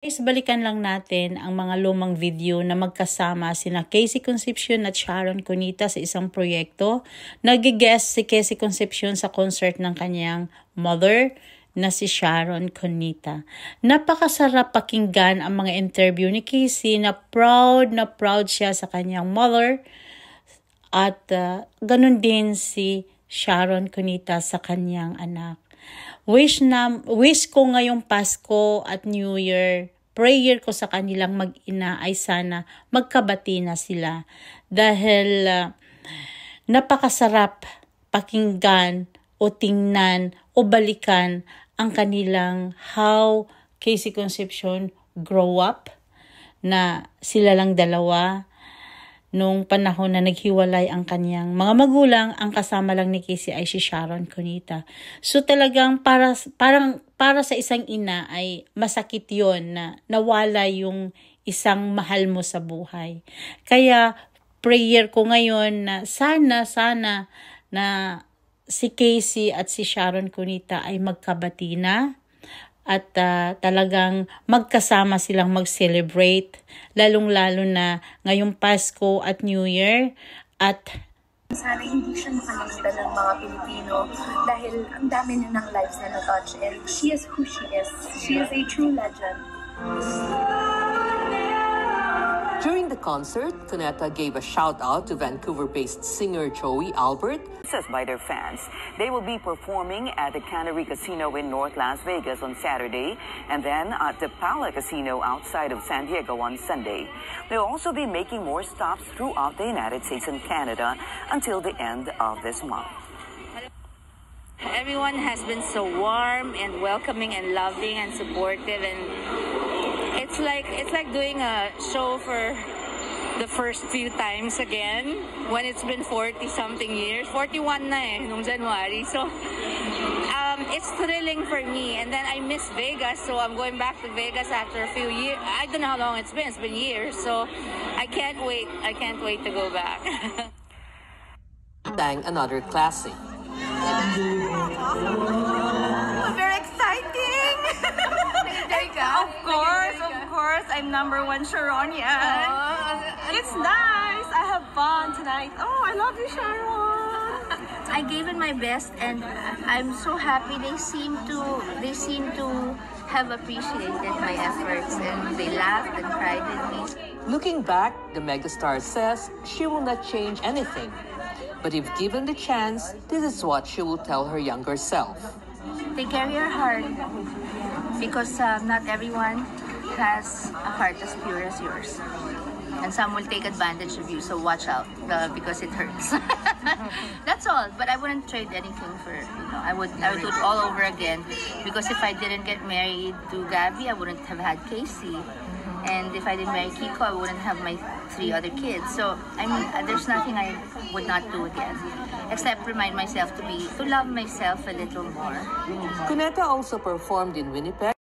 Guys, balikan lang natin ang mga lumang video na magkasama sina Casey Concepcion at Sharon Cunita sa isang proyekto. Nag-guest si Casey Concepcion sa concert ng kanyang mother na si Sharon Cunita. Napakasarap pakinggan ang mga interview ni Casey na proud siya sa kanyang mother at ganun din si Sharon Cunita sa kanyang anak. Wish ko ngayong Pasko at New Year, prayer ko sa kanilang mag-ina ay sana magkabati na sila. Dahil napakasarap pakinggan o tingnan o balikan ang kanilang how Casey Concepcion grow up, na sila lang dalawa. Nung panahon na naghiwalay ang kanyang mga magulang, ang kasama lang ni Casey ay si Sharon Cunita. So talagang para sa isang ina ay masakit yon na nawala yung isang mahal mo sa buhay. Kaya prayer ko ngayon na sana na si Casey at si Sharon Cunita ay magkabati na. At talagang magkasama silang mag-celebrate, lalong-lalo na ngayong Pasko at New Year. At sana hindi siya makalimutan ng mga Pilipino dahil ang dami niya ng lives na na-touch, and she is who she is. She is a true legend. During the concert, Cuneta gave a shout-out to Vancouver-based singer Joey Albert. By their fans. They will be performing at the Cannery Casino in North Las Vegas on Saturday and then at the Pala Casino outside of San Diego on Sunday. They'll also be making more stops throughout the United States and Canada until the end of this month. Everyone has been so warm and welcoming and loving and supportive, and it's like doing a show for the first few times again when it's been 40-something years. 41 na nung January. So it's thrilling for me, and then I miss Vegas, so I'm going back to Vegas after a few years. I don't know how long it's been years, so I can't wait to go back. Sang another classic. Very exciting! Of course, I'm number one Sharon, It's nice. I have fun tonight. Oh, I love you, Sharon. I gave it my best, and I'm so happy. They seem to have appreciated my efforts, and they laughed and cried with me. Looking back, the megastar says she will not change anything. But if given the chance, this is what she will tell her younger self. Take care of your heart, because not everyone has a heart as pure as yours. And some will take advantage of you, so watch out, because it hurts. That's all. But I wouldn't trade anything for, I would do it all over again. Because if I didn't get married to Gabby, I wouldn't have had Casey. And if I didn't marry Kiko, I wouldn't have my 3 other kids. So, I mean, there's nothing I would not do again, except remind myself to love myself a little more. Cuneta also performed in Winnipeg.